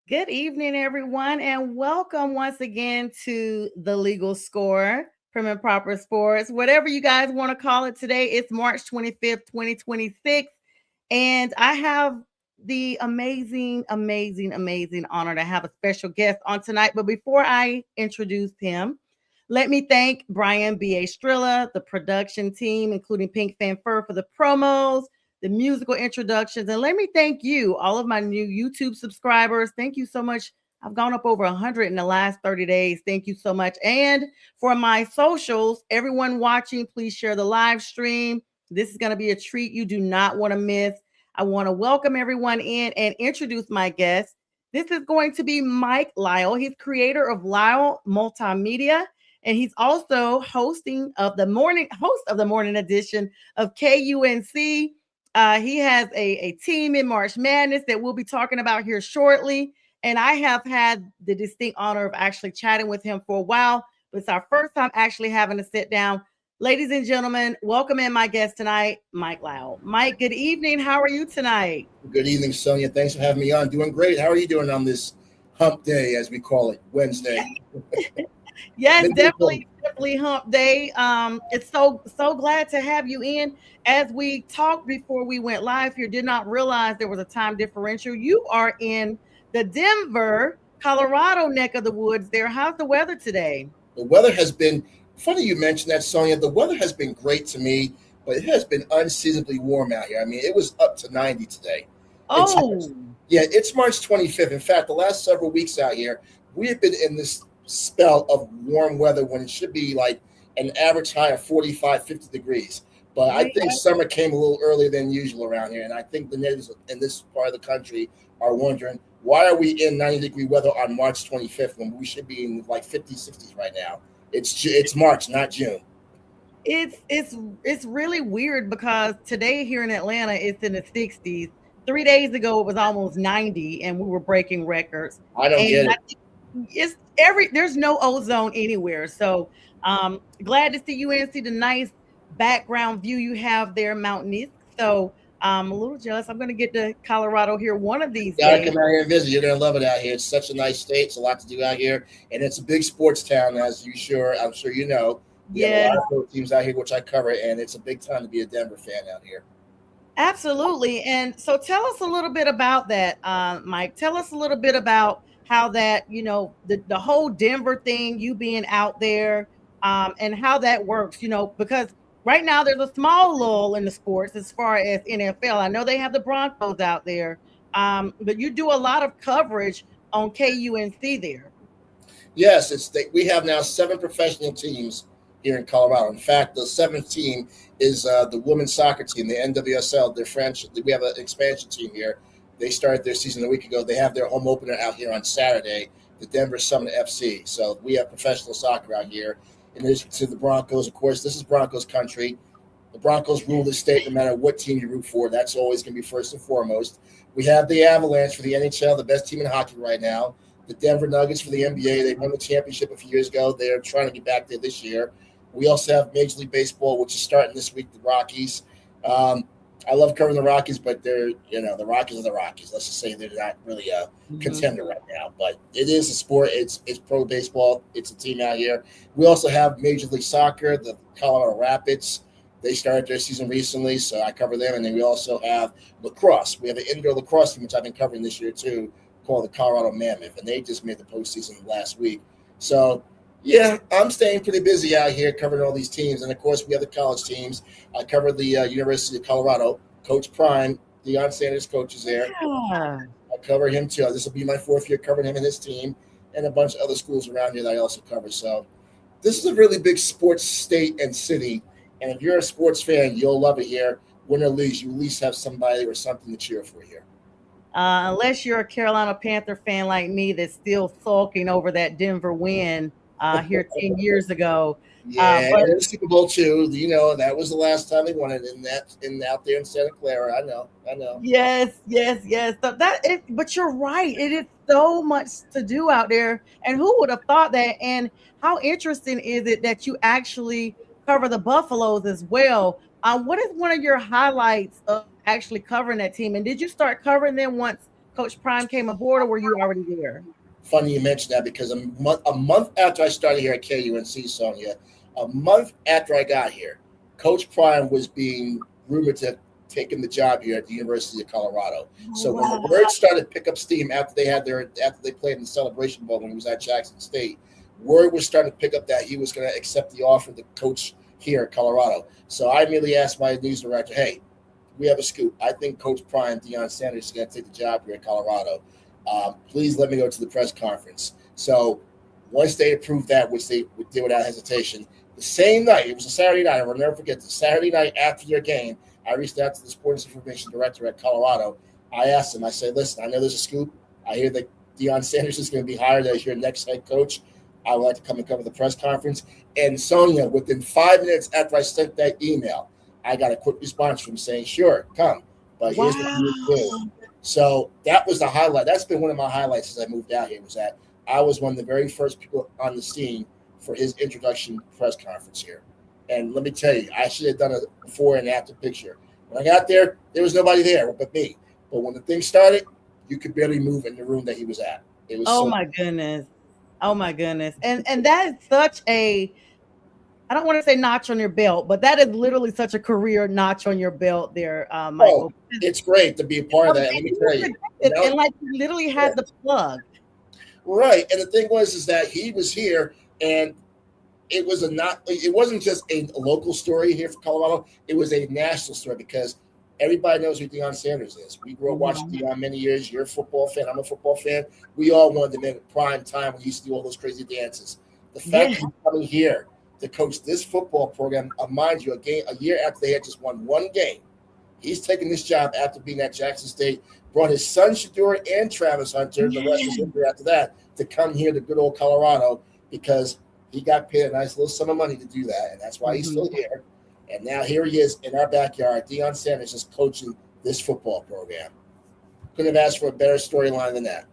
Good evening, everyone, and welcome once again to the Legal Score, Prim and Proper Sports, whatever you guys want to call it today. It's March 25th, 2026, and I have the amazing honor to have a special guest on tonight. But before I introduce him, let me thank Brian B.A. Strilla, the production team, including Pink Fanfur for the promos, the musical introductions. And let me thank you, all of my new YouTube subscribers. Thank you so much. I've gone up over 100 in the last 30 days. Thank you so much. And for my socials, everyone watching, please share the live stream. This is going to be a treat you do not want to miss. I want to welcome everyone in and introduce my guest. This is going to be Mike Lyle. He's creator of Lyle Multimedia, and he's also host of the morning edition of KUNC. He has a team in March Madness that we'll be talking about here shortly. And I have had the distinct honor of actually chatting with him for a while, but it's our first time actually having to sit down. Ladies and gentlemen, welcome in my guest tonight, Mike Lyle. Mike, good evening. How are you tonight? Good evening, Sonja. Thanks for having me on. Doing great. How are you doing on this hump day, as we call it, Wednesday? Yes, definitely hump day. It's so glad to have you in. As we talked before we went live here, did not realize there was a time differential. You are in the Denver, Colorado neck of the woods there. How's the weather today? The weather has been funny you mentioned that, Sonja. The weather has been great to me, but it has been unseasonably warm out here. I mean, it was up to 90 today. It's Oh, Yeah, it's March 25th. In fact, the last several weeks out here, we have been in this spell of warm weather when it should be like an average high of 45, 50 degrees. But I think summer came a little earlier than usual around here. And I think the natives in this part of the country are wondering, why are we in 90-degree weather on March 25th when we should be in like 50s, 60s right now? It's March, not June. it's really weird because today here in Atlanta it's in the 60s. 3 days ago it was almost 90 and we were breaking records. I don't And get I it. it's there's no ozone anywhere. So glad to see you and see the nice background view you have there, mountainous. So I'm a little jealous. I'm gonna get to Colorado here one of these Gotta days. come out here and visit. You're gonna love it out here. It's such a nice state. It's a lot to do out here, and it's a big sports town, as I'm sure you know. We have a Yes, lot of pro teams out here, which I cover, and it's a big time to be a Denver fan out here. absolutely. And so tell us a little bit about that, Mike. Tell us a little bit about how that, the whole Denver thing, you being out there, and how that works, because right now there's a small lull in the sports as far as NFL. I know they have the Broncos out there, but you do a lot of coverage on KUNC there. Yes, we have now seven professional teams here in Colorado. In fact, the seventh team is the women's soccer team, the NWSL. Their franchise. We have an expansion team here. They started their season a week ago. They have their home opener out here on Saturday, the Denver Summit FC. So we have professional soccer out here. In addition to the Broncos, of course, this is Broncos country. The Broncos rule the state no matter what team you root for. That's always going to be first and foremost. We have the Avalanche for the NHL, the best team in hockey right now. The Denver Nuggets for the NBA. They won the championship a few years ago. They're trying to get back there this year. We also have Major League Baseball, which is starting this week, the Rockies. Um, I love covering the Rockies, but the Rockies are the Rockies. Let's just say they're not really a Mhm. contender right now, but it is a sport. It's pro baseball. It's a team out here. We also have Major League Soccer, the Colorado Rapids. They started their season recently, so I cover them. And then we also have lacrosse. We have an indoor lacrosse team, which I've been covering this year too, called the Colorado Mammoth, and they just made the postseason last week. So, yeah, I'm staying pretty busy out here covering all these teams. And of course, we have the college teams. I covered the University of Colorado. Coach Prime, Deion Sanders' coach is there. Yeah. I cover him too. This will be my fourth year covering him and his team, and a bunch of other schools around here that I also cover. So, this is a really big sports state and city. And if you're a sports fan, you'll love it here. Win or lose, you at least have somebody or something to cheer for here. Unless you're a Carolina Panther fan like me that's still sulking over that Denver win here 10 years ago. Yeah, But and the Super Bowl too. You know that was the last time they won it in out there in Santa Clara. I know. yes. But you're right. It is so much to do out there. And who would have thought that? And how interesting is it that you actually cover the Buffaloes as well? What is one of your highlights of actually covering that team? And did you start covering them once Coach Prime came aboard, or were you already there? Funny you mentioned that because a month after I started here at KUNC, Sonja, a month after I got here, Coach Prime was being rumored to have taken the job here at the University of Colorado. So when the word started to pick up steam after they played in the Celebration Bowl when he was at Jackson State, word was starting to pick up that he was going to accept the offer to coach here at Colorado. So I immediately asked my news director, "Hey, we have a scoop. I think Coach Prime, Deion Sanders, is going to take the job here at Colorado. Please let me go to the press conference." So once they approved that, which they did without hesitation, the same night, it was a Saturday night, I will never forget, the Saturday night after your game, I reached out to the sports information director at Colorado. I asked him, I said, "Listen, I know there's a scoop. I hear that Deion Sanders is going to be hired as your next head coach. I would like to come and cover the press conference." And Sonja, within 5 minutes after I sent that email, I got a quick response from saying, "Sure, come. But here's what you do." So that was the highlight. That's been one of my highlights as I moved out here, was that I was one of the very first people on the scene for his introduction press conference here. And let me tell you, I should have done a before and after picture. When I got there, there was nobody there but me. But when the thing started, you could barely move in the room that he was at. It was My goodness. Oh my goodness. And that is such a, I don't want to say notch on your belt, but that is literally such a career notch on your belt there, Michael. It's great to be a part of that. Let me tell you. And like you literally had the plug. Right. And the thing is that he was here, and it wasn't just a local story here for Colorado. It was a national story because everybody knows who Deion Sanders is. We grew up watching Deion many years. You're a football fan. I'm a football fan. We all wanted him in prime time when he used to do all those crazy dances. The fact that he's coming here to coach this football program, mind you, a year after they had just won one game, he's taking this job after being at Jackson State, brought his son Shador and Travis Hunter, the rest was history after that, to come here to good old Colorado because he got paid a nice little sum of money to do that, and that's why he's still here. And now here he is in our backyard. Deion Sanders is coaching this football program. Couldn't have asked for a better storyline than that.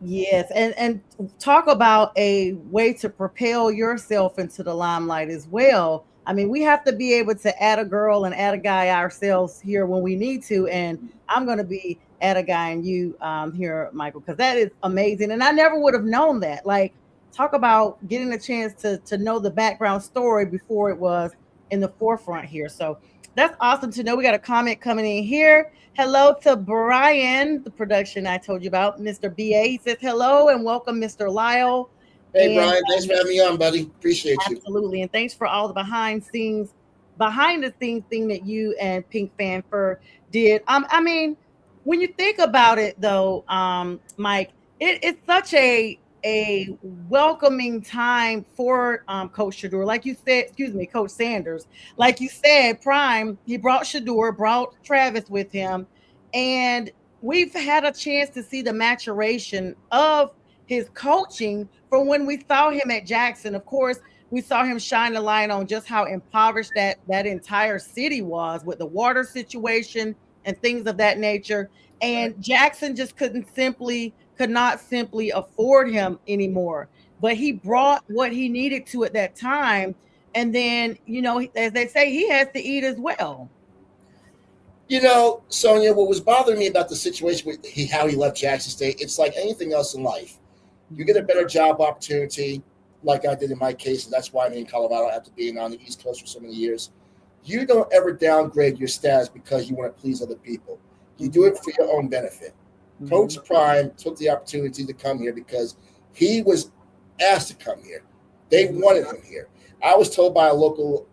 Yes, and talk about a way to propel yourself into the limelight as well. I mean, we have to be able to add a girl and add a guy ourselves here when we need to. And I'm going to be add a guy and you here, Michael, because that is amazing. And I never would have known that. Like, talk about getting a chance to know the background story before it was in the forefront here. So that's awesome to know. We got a comment coming in here. Hello to Brian, the production I told you about, Mr. BA. He says hello and welcome, Mr. Lyle. Hey, Brian, thanks for having me on, buddy. Appreciate you. Absolutely. And thanks for all the behind the scenes thing that you and Pink Fanfare did. I mean, when you think about it, though, Mike, it's such a welcoming time for Coach Shador. Like you said, Coach Sanders. Like you said, Prime, he brought Shador, brought Travis with him. And we've had a chance to see the maturation of his coaching from when we saw him at Jackson. Of course, we saw him shine the light on just how impoverished that entire city was with the water situation and things of that nature. And Jackson just could not simply afford him anymore. But he brought what he needed to at that time. And then, as they say, he has to eat as well. Sonja, what was bothering me about the situation with how he left Jackson State, it's like anything else in life. You get a better job opportunity, like I did in my case, and that's why I'm in Colorado after being on the East Coast for so many years. You don't ever downgrade your status because you want to please other people. You do it for your own benefit. Mm-hmm. Coach Prime took the opportunity to come here because he was asked to come here. They wanted him here. I was told by a local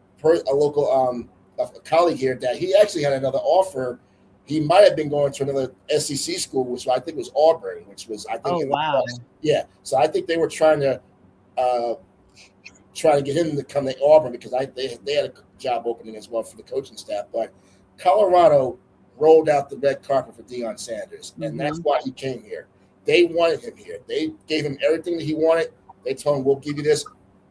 colleague here that he actually had another offer. He might have been going to another SEC school, which I think was Auburn, which was, I think. Oh, wow. Yeah. So I think they were trying to get him to come to Auburn because they had a job opening as well for the coaching staff. But Colorado rolled out the red carpet for Deion Sanders, and that's why he came here. They wanted him here. They gave him everything that he wanted. They told him, "We'll give you this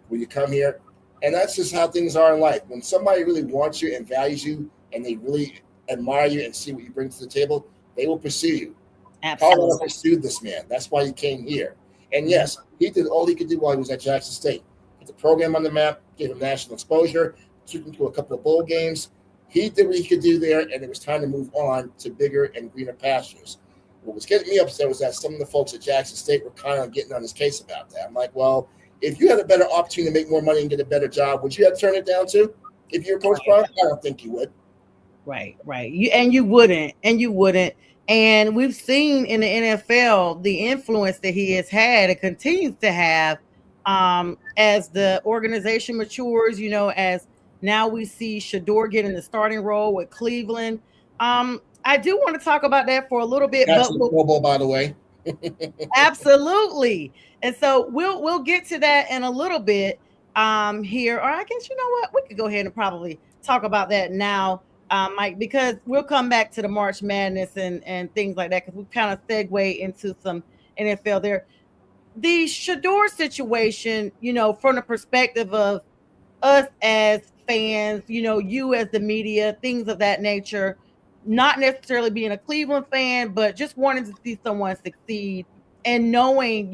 when you come here." And that's just how things are in life. When somebody really wants you and values you and they really admire you and see what you bring to the table, they will pursue you. Absolutely. Colorado pursued this man. That's why he came here. And yes, he did all he could do while he was at Jackson State. Put the program on the map, gave him national exposure, took him to a couple of bowl games. He did what he could do there, and it was time to move on to bigger and greener pastures. What was getting me upset was that some of the folks at Jackson State were kind of getting on his case about that. I'm like, well, if you had a better opportunity to make more money and get a better job, would you have turned it down too? If you're Coach Prime? I don't think you would. Right. You wouldn't. And we've seen in the NFL the influence that he has had and continues to have as the organization matures, as now we see Shador getting the starting role with Cleveland. I do want to talk about that for a little bit, That's but the Pro Bowl, by the way. absolutely. And so we'll get to that in a little bit here. Or I guess you know what? We could go ahead and probably talk about that now, Mike, because we'll come back to the March Madness and things like that, because we kind of segue into some NFL there. The Shador situation, from the perspective of us as fans, you as the media, things of that nature, not necessarily being a Cleveland fan, but just wanting to see someone succeed and knowing,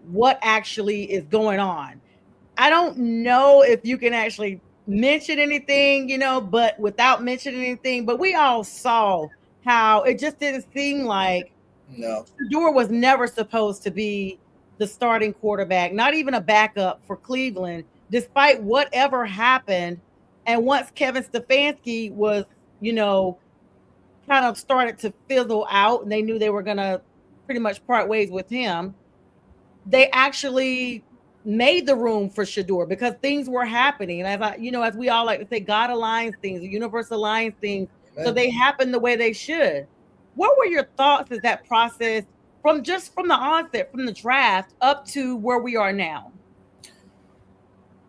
what actually is going on. I don't know if you can actually mention anything, but without mentioning anything, but we all saw how it just didn't seem like No. Shador was never supposed to be the starting quarterback, not even a backup for Cleveland, despite whatever happened. And once Kevin Stefanski was, kind of started to fizzle out and they knew they were going to pretty much part ways with him, they actually made the room for Shador because things were happening. And as we all like to say, God aligns things, the universe aligns things. So they happen the way they should. What were your thoughts as that process from the onset, from the draft up to where we are now?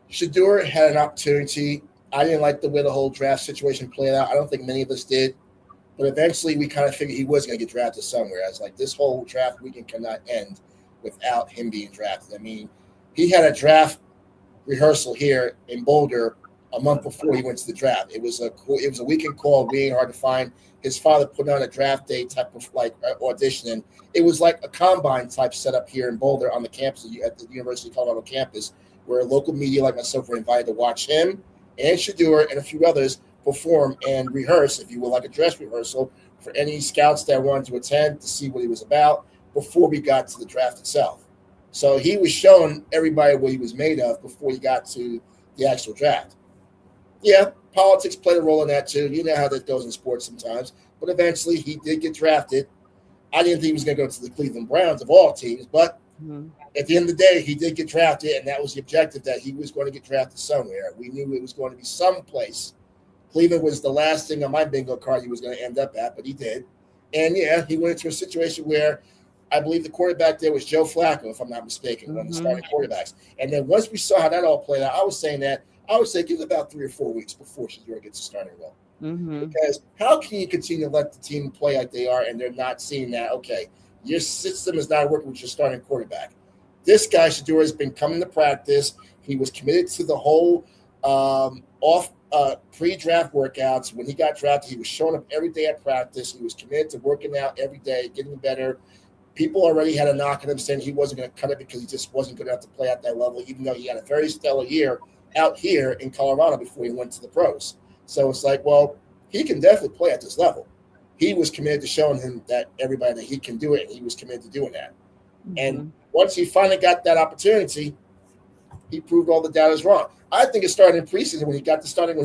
Shador had an opportunity. I didn't like the way the whole draft situation played out. I don't think many of us did. But eventually we kind of figured he was going to get drafted somewhere. I was like, this whole draft weekend cannot end without him being drafted. I mean, he had a draft rehearsal here in Boulder a month before he went to the draft. It was a weekend call, being hard to find. His father put on a draft day type of audition, and it was like a combine type setup here in Boulder on the campus at the University of Colorado campus, where local media like myself were invited to watch him and Shador and a few others perform and rehearse, if you will, like a dress rehearsal for any scouts that wanted to attend to see what he was about before we got to the draft itself. So he was showing everybody what he was made of before he got to the actual draft. Yeah, politics played a role in that too. You know how that goes in sports sometimes. But eventually he did get drafted. I didn't think he was going to go to the Cleveland Browns of all teams, but at the end of the day, he did get drafted, and that was the objective, that he was going to get drafted somewhere. We knew it was going to be someplace. Cleveland was the last thing on my bingo card he was going to end up at, but he did. And, yeah, he went into a situation where I believe the quarterback there was Joe Flacco, if I'm not mistaken, one of the starting quarterbacks. And then once we saw how that all played out, I would say give it about 3 or 4 weeks before Shador gets a starting role. Because how can you continue to let the team play like they are and they're not seeing that, okay, your system is not working with your starting quarterback? This guy, Shador, has been coming to practice. He was committed to the whole pre-draft workouts. When he got drafted, he was showing up every day at practice. He was committed to working out every day, getting better. People already had a knock on him saying he wasn't going to cut it because he just wasn't good enough to play at that level, even though he had a very stellar year out here in Colorado before he went to the pros. So it's like, well, he can definitely play at this level. He was committed to showing him that everybody that he can do it, and he was committed to doing that. And once he finally got that opportunity, he proved all the doubters wrong. I think it started in preseason when he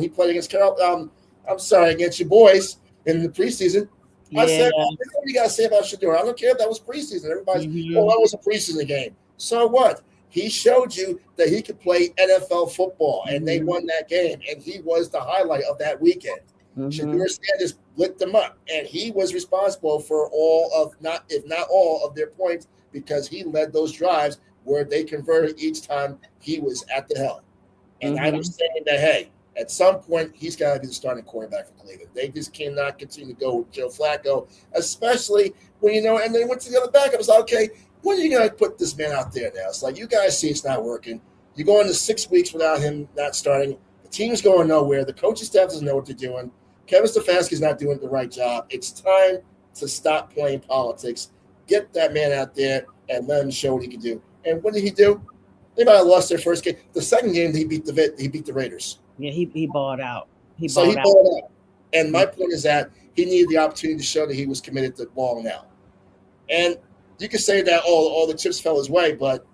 played against against your boys in the preseason. I said, what you got to say about Shador? I don't care if that was preseason. Everybody's, that was a preseason game. So what? He showed you that he could play NFL football, and they won that game, and he was the highlight of that weekend. Shador Sanders lit them up, and he was responsible for if not all of their points, because he led those drives where they converted each time he was at the helm. And I was saying that, hey, at some point, he's got to be the starting quarterback for Cleveland. They just cannot continue to go with Joe Flacco, especially when, and they went to the other backup. It's like, okay, when are you going to put this man out there now? It's like, you guys see it's not working. You're going to 6 weeks without him not starting. The team's going nowhere. The coaching staff doesn't know what they're doing. Kevin Stefanski's not doing the right job. It's time to stop playing politics. Get that man out there and let him show what he can do. And what did he do? They might have lost their first game. The second game, he beat the Raiders. Yeah, he balled out. He balled out. And my point is that he needed the opportunity to show that he was committed to balling out. And you can say that all the chips fell his way, but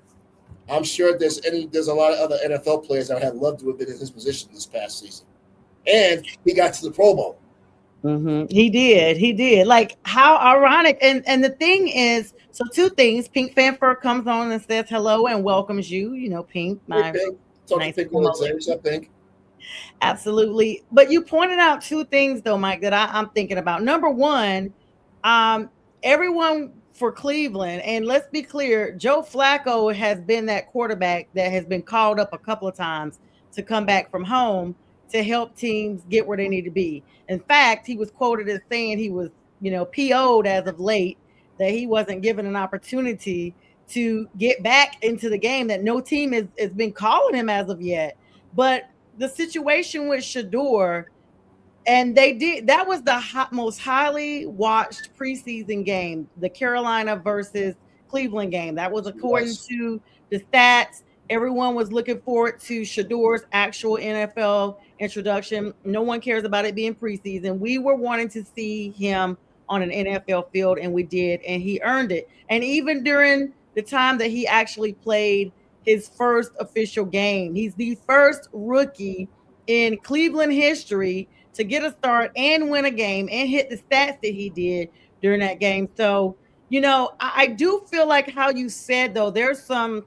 I'm sure there's a lot of other NFL players that would have loved to have been in his position this past season. And he got to the Pro Bowl. He did. He did. Like how ironic. And the thing is, so two things. Pink Fanfare comes on and says hello and welcomes you. You know, Pink, Hey, my Pink. Talk to nice Pink all the promo time. What's up, Pink? Absolutely. But you pointed out two things though, Mike, that I'm thinking about. Number one, um, everyone for Cleveland, and let's be clear, Joe Flacco has been that quarterback that has been called up a couple of times to come back from home to help teams get where they need to be. In fact, he was quoted as saying he was, PO'd as of late, that he wasn't given an opportunity to get back into the game, that no team has been calling him as of yet. But the situation with Shador, and they did that was the most highly watched preseason game, the Carolina versus Cleveland game. That was according Yes. to the stats. Everyone was looking forward to Shador's actual NFL introduction. No one cares about it being preseason. We were wanting to see him on an NFL field, and we did, and he earned it. And even during the time that he actually played his first official game, he's the first rookie in Cleveland history to get a start and win a game and hit the stats that he did during that game. So, I do feel like how you said though, there's some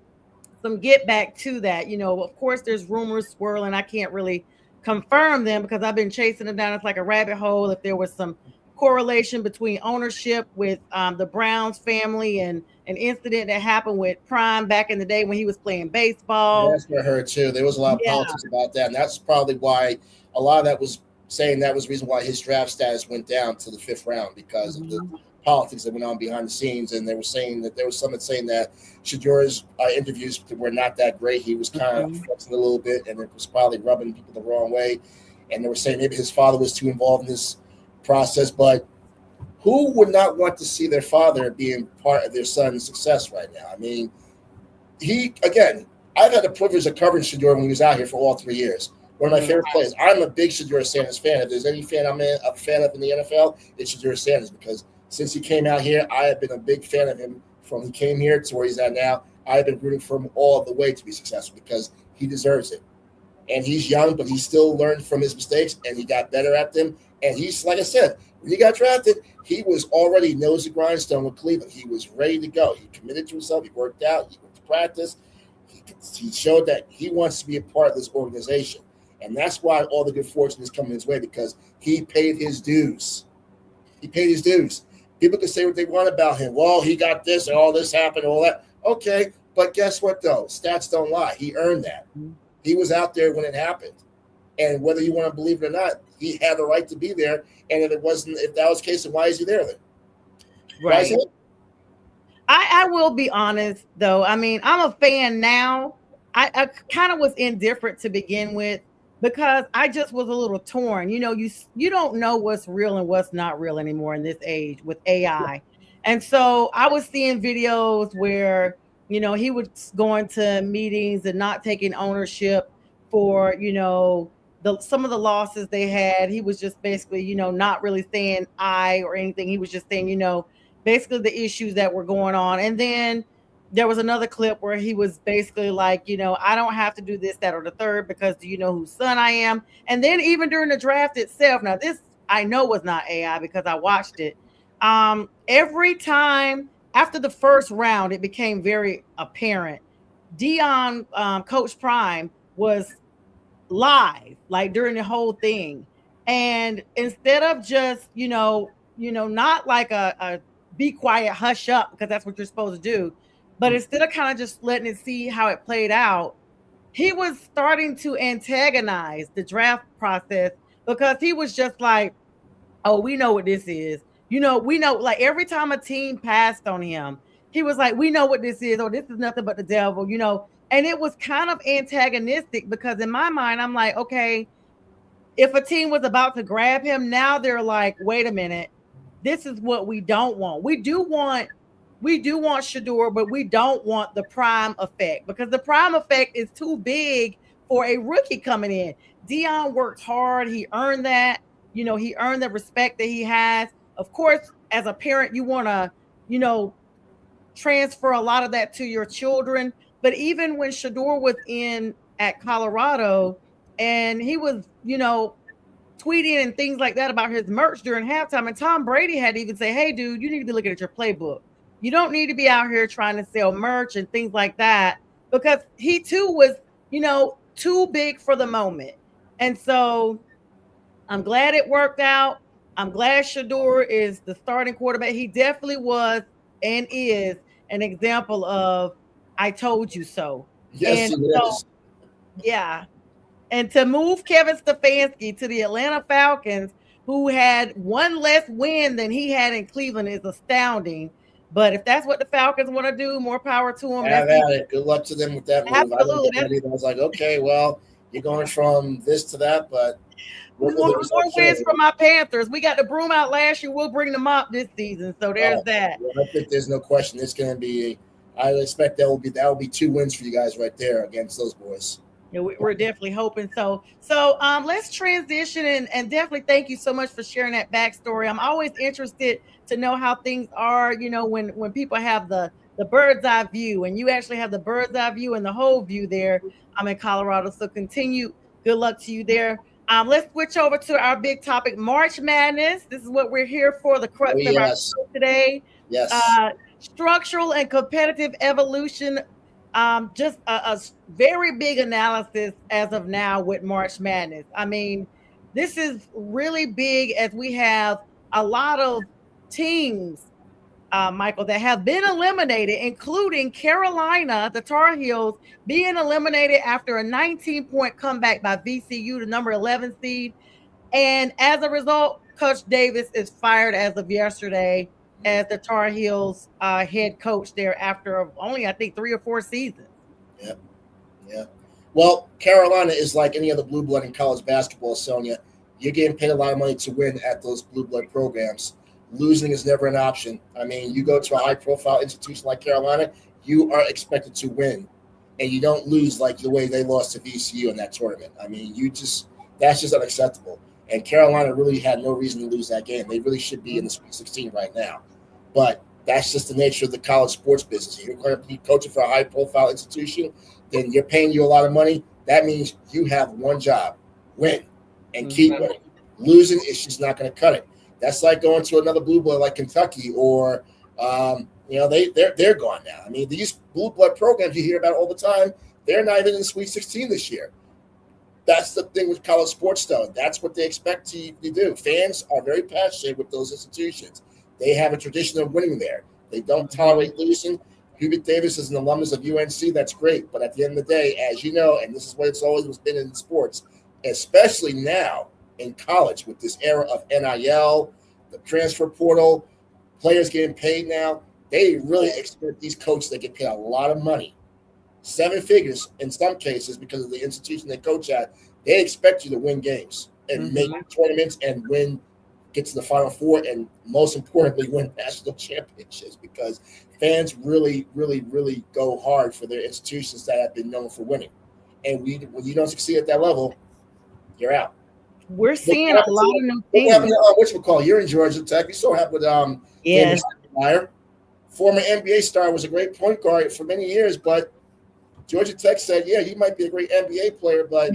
get back to that. Of course, there's rumors swirling. I can't really confirm them because I've been chasing them down. It's like a rabbit hole. If there was some correlation between ownership with the Browns family and an incident that happened with Prime back in the day when he was playing Yeah, baseball. that's what I heard too. There was a lot of Yeah. politics about that, and that's probably why a lot of that was saying that was the reason why his draft status went down to the fifth round because of the Mhm. politics that went on behind the scenes. And they were saying that there was someone saying that Shador's interviews were not that great. He was kind of Mhm. flexing a little bit, and it was probably rubbing people the wrong way. And they were saying maybe his father was too involved in this process, but who would not want to see their father being part of their son's success right now? I mean, he again, I've had the privilege of covering Shador when he was out here for all 3 years. One of my Mhm. favorite players. I'm a big Shador Sanders fan. If there's any fan a fan of in the NFL, it's Shador Sanders because since he came out here, I have been a big fan of him from he came here to where he's at now. I've been rooting for him all the way to be successful because he deserves it. And he's young, but he still learned from his mistakes and he got better at them. And he's like I said, when he got drafted, he was already nose to grindstone with Cleveland. He was ready to go. He committed to himself. He worked out. He went to practice. He showed that he wants to be a part of this organization. And that's why all the good fortune is coming his way because he paid his dues. He paid his dues. People can say what they want about him. Well, he got this and all this happened, all that. Okay, but guess what, though? Stats don't lie. He earned that. He was out there when it happened. And whether you want to believe it or not, he had the right to be there. And if that was the case, then why is he there then? Why is Right. he? I will be honest though. I mean, I'm a fan now. I kind of was indifferent to begin with because I just was a little torn. You don't know what's real and what's not real anymore in this age with AI. And so I was seeing videos where, he was going to meetings and not taking ownership for, some of the losses they had. He was just basically, not really saying I or anything. He was just saying, basically the issues that were going on. And then there was another clip where he was basically like, I don't have to do this, that, or the third because do you know whose son I am? And then even during the draft itself, now this I know was not AI because I watched it. Every time after the first round, it became very apparent. Dion, Coach Prime, was live like during the whole thing, and instead of just not like a be quiet, hush up, because that's what you're supposed to do, but instead of kind of just letting it see how it played out, he was starting to antagonize the draft process because he was just like, oh, we know what this is. We know, like every time a team passed on him, he was like, we know what this is, or this is nothing but the devil. And it was kind of antagonistic because in my mind, I'm like, okay, if a team was about to grab him, now they're like, wait a minute, this is what we don't want. We do want Shador, but we don't want the prime effect because the prime effect is too big for a rookie coming in. Dion worked hard, he earned that. He earned the respect that he has. Of course, as a parent, you want to transfer a lot of that to your children. But even when Shador was in at Colorado and he was, tweeting and things like that about his merch during halftime, and Tom Brady had to even say, hey, dude, you need to be looking at your playbook. You don't need to be out here trying to sell merch and things like that, because he too was, too big for the moment. And so I'm glad it worked out. I'm glad Shador is the starting quarterback. He definitely was and is an example of I told you so. Yes, And he so, is. yeah. And to move Kevin Stefanski to the Atlanta Falcons, who had one less win than he had in Cleveland, is astounding. But if that's what the Falcons want to do, more power to them. Have at it. Good luck to them with that move. I didn't Absolutely. get that either. I was like, okay, well, you're going from this to that, but We want more wins from my Panthers. We got the broom out last year. We'll bring them up this season. So there's that. Well, I think there's no question. It's going to be. I expect that will be 2 wins for you guys right there against those boys. Yeah, we're definitely hoping so. So let's transition and definitely thank you so much for sharing that backstory. I'm always interested to know how things are. When people have the bird's eye view, and you actually have the bird's eye view and the whole view there. I'm in Colorado, so continue. Good luck to you there. Let's switch over to our big topic, March Madness. This is what we're here for, the crux of our show today. Yes. Structural and competitive evolution. Just a very big analysis as of now with March Madness. I mean, this is really big as we have a lot of teams, Michael, that have been eliminated, including Carolina, the Tar Heels, being eliminated after a 19-point comeback by VCU, the number 11 seed. And as a result, Coach Davis is fired as of yesterday as the Tar Heels head coach there after only, I think, 3 or 4 seasons. Yeah. Well, Carolina is like any other blue blood in college basketball, Sonja. You're getting paid a lot of money to win at those blue blood programs. Losing is never an option. I mean, you go to a high-profile institution like Carolina, you are expected to win, and you don't lose like the way they lost to VCU in that tournament. I mean, that's just unacceptable. And Carolina really had no reason to lose that game. They really should be in the Sweet 16 right now. But that's just the nature of the college sports business. If you're going to be coaching for a high-profile institution, then you're paying you a lot of money. That means you have one job: win and keep winning. Losing is just not going to cut it. That's like going to another blue blood like Kentucky or, they're gone now. I mean, these blue blood programs you hear about all the time, they're not even in the Sweet 16 this year. That's the thing with college sports, though. That's what they expect to do. Fans are very passionate with those institutions. They have a tradition of winning there. They don't tolerate losing. Hubert Davis is an alumnus of UNC. That's great. But at the end of the day, as you know, and this is what it's always been in sports, especially now in college with this era of NIL, the transfer portal, players getting paid now, they really expect these coaches that get paid a lot of money, 7 figures in some cases because of the institution they coach at. They expect you to win games and make tournaments and get to the Final Four, and most importantly, win national championships, because fans really, really, really go hard for their institutions that have been known for winning. And when you don't succeed at that level, you're out. We're seeing a lot of new things. You're in Georgia Tech. You so happy with yes. Meyer. Former NBA star, was a great point guard for many years, but Georgia Tech said, yeah, you might be a great NBA player, but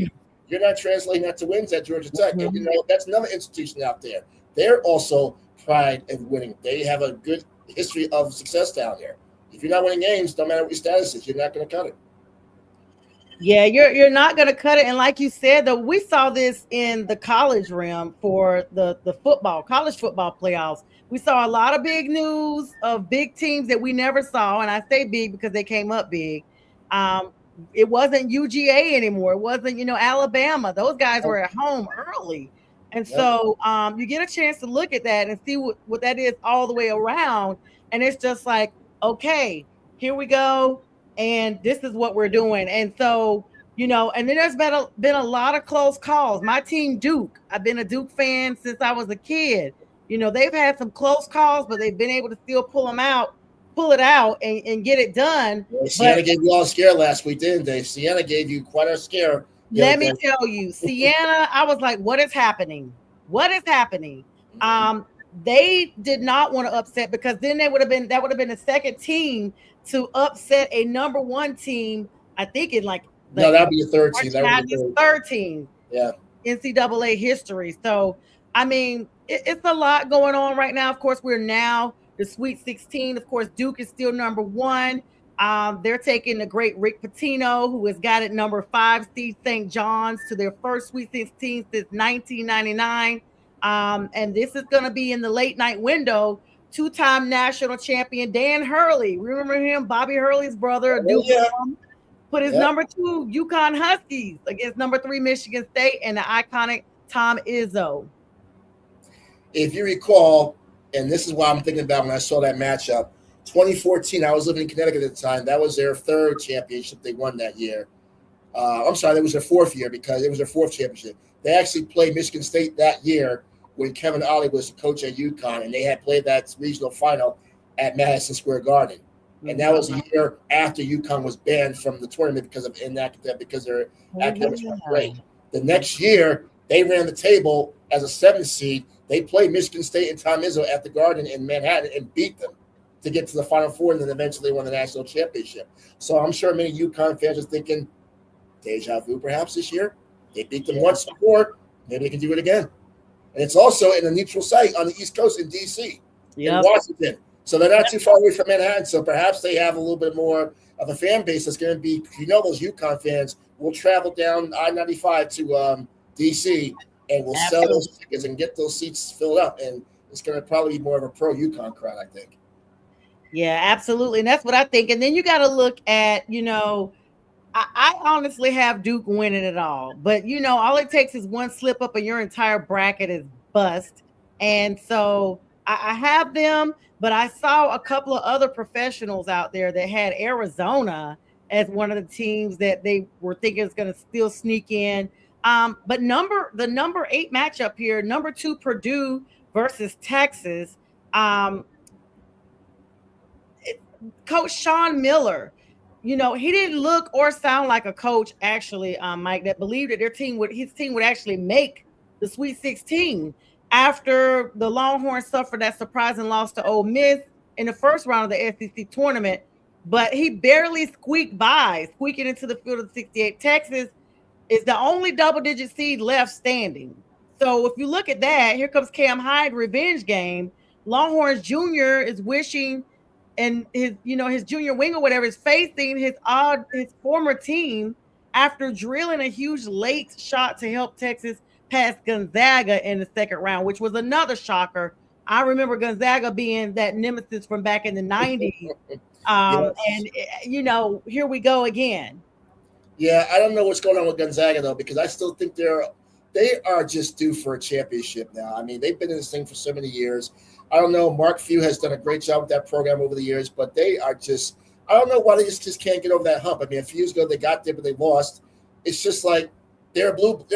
you're not translating that to wins at Georgia Tech. And, that's another institution out there. They're also pride in winning. They have a good history of success down there. If you're not winning games, no matter what your status is, you're not going to cut it. Yeah, you're not going to cut it. And like you said, though, we saw this in the college realm for the college football playoffs. We saw a lot of big news of big teams that we never saw. And I say big because they came up big. It wasn't UGA anymore. It wasn't, Alabama. Those guys were at home early. And so you get a chance to look at that and see what that is all the way around. And it's just like, okay, here we go. And this is what we're doing. And so, and then there's been a lot of close calls. My team, Duke, I've been a Duke fan since I was a kid. They've had some close calls, but they've been able to still pull it out and get it done. Well, Sienna gave you all a scare last week, didn't they? Sienna gave you quite a scare. Let me tell you, Sienna, I was like, what is happening? What is happening? They did not want to upset because then that would have been the second team to upset a number one team. I think in like No, the that'd be a third March team. That would be Madness the third. third team. Yeah. NCAA history. So, I mean, it's a lot going on right now. Of course, we're now the Sweet 16. Of course, Duke is still number one. They're taking the great Rick Pitino, who has got it number 5 seed St. John's to their first Sweet 16 since 1999. And this is going to be in the late night window. Two-time national champion Dan Hurley. Remember him? Bobby Hurley's brother, Oh, Duke yeah. put his Yep. number 2 UConn Huskies against number 3 Michigan State and the iconic Tom Izzo. If you recall, and this is what I'm thinking about when I saw that matchup, 2014, I was living in Connecticut at the time. That was their third championship they won that year. I'm sorry, that was their fourth year because it was their fourth championship. They actually played Michigan State that year when Kevin Ollie was the coach at UConn, and they had played that regional final at Madison Square Garden. And that was a year after UConn was banned from the tournament because of inaccurate, because their academics weren't great. The next year, they ran the table as a 7th seed. They played Michigan State and Tom Izzo at the Garden in Manhattan and beat them to get to the Final Four, and then eventually won the national championship. So I'm sure many UConn fans are thinking, deja vu perhaps this year. They beat them once before. Maybe they can do it again. And it's also in a neutral site on the East Coast in D.C., in Washington. So they're not too far away from Manhattan. So perhaps they have a little bit more of a fan base that's going to be, those UConn fans will travel down I-95 to D.C., and we'll sell those tickets and get those seats filled up. And it's going to probably be more of a pro UConn crowd, I think. Yeah, absolutely. And that's what I think. And then you got to look at, I honestly have Duke winning it all. But, all it takes is one slip up and your entire bracket is bust. And so I have them, but I saw a couple of other professionals out there that had Arizona as one of the teams that they were thinking is going to still sneak in. But the number 8 matchup here, number 2 Purdue versus Texas. Coach Sean Miller, he didn't look or sound like a coach, actually, Mike, that believed that his team would actually make the Sweet 16 after the Longhorns suffered that surprising loss to Ole Miss in the first round of the SEC tournament. But he barely squeaking into the field of 68. Texas is the only double-digit seed left standing. So if you look at that, here comes Cam Hyde revenge game. Longhorns Jr. is wishing, and his junior wing or whatever is facing his former team after drilling a huge late shot to help Texas pass Gonzaga in the second round, which was another shocker. I remember Gonzaga being that nemesis from back in the 90s. Yes. And here we go again. Yeah, I don't know what's going on with Gonzaga, though, because I still think they are just due for a championship now. I mean, they've been in this thing for so many years. I don't know. Mark Few has done a great job with that program over the years, but they are just – I don't know why they just can't get over that hump. I mean, a few years ago they got there, but they lost. It's just like they're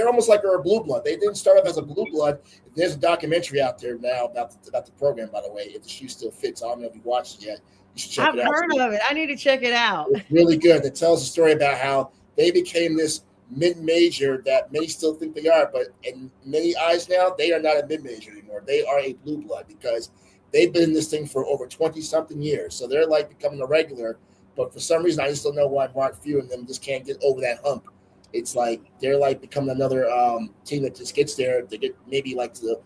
almost like they're a blue blood. They didn't start off as a blue blood. There's a documentary out there now about the program, by the way, if the shoe still fits. I don't know if you watched it yet. You should check it out. I've heard of it. I need to check it out. It's really good. It tells a story about how they became this mid-major that many still think they are, but in many eyes now, they are not a mid-major anymore. They are a blue blood because they've been in this thing for over 20-something years. So they're like becoming a regular, but for some reason, I just don't know why Mark Few and them just can't get over that hump. It's like they're like becoming another team that just gets there. They get maybe like to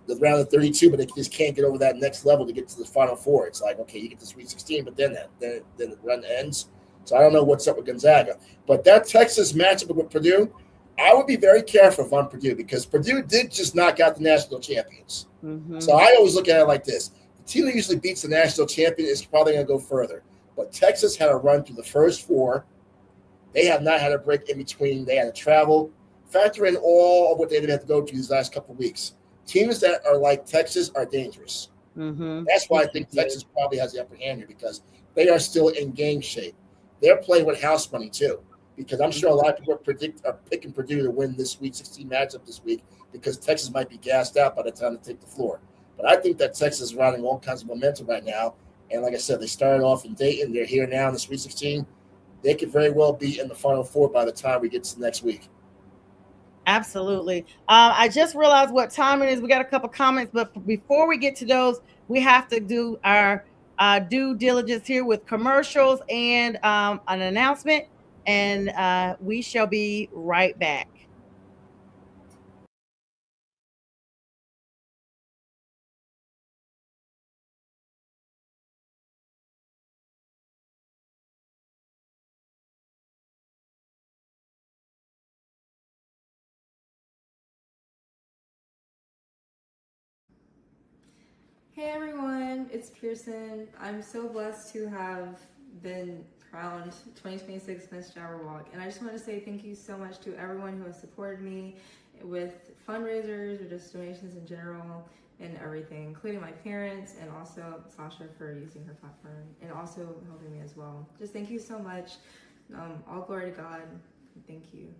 the round of 32, but they just can't get over that next level to get to the Final Four. It's like, okay, you get to Sweet 16, but then the run ends. So I don't know what's up with Gonzaga. But that Texas matchup with Purdue, I would be very careful if I'm Purdue because Purdue did just knock out the national champions. Mm-hmm. So I always look at it like this. The team that usually beats the national champion is probably going to go further. But Texas had a run through the first 4. They have not had a break in between. They had to travel. Factor in all of what they've had to go through these last couple of weeks. Teams that are like Texas are dangerous. Mm-hmm. That's why I think Texas probably has the upper hand here because they are still in game shape. They're playing with house money too, because I'm sure a lot of people are picking Purdue to win this Sweet 16 matchup this week because Texas might be gassed out by the time they take the floor. But I think that Texas is riding all kinds of momentum right now. And like I said, they started off in Dayton. They're here now in the Sweet 16. They could very well be in the Final Four by the time we get to next week. Absolutely. I just realized what time it is. We got a couple comments, but before we get to those, we have to do our due diligence here with commercials and an announcement, and we shall be right back. Hey everyone, it's Pearson. I'm so blessed to have been crowned 2026 Miss Jabberwock, and I just want to say thank you so much to everyone who has supported me with fundraisers or just donations in general and everything, including my parents and also Sasha for using her platform and also helping me as well. Just thank you so much. All glory to God. Thank you.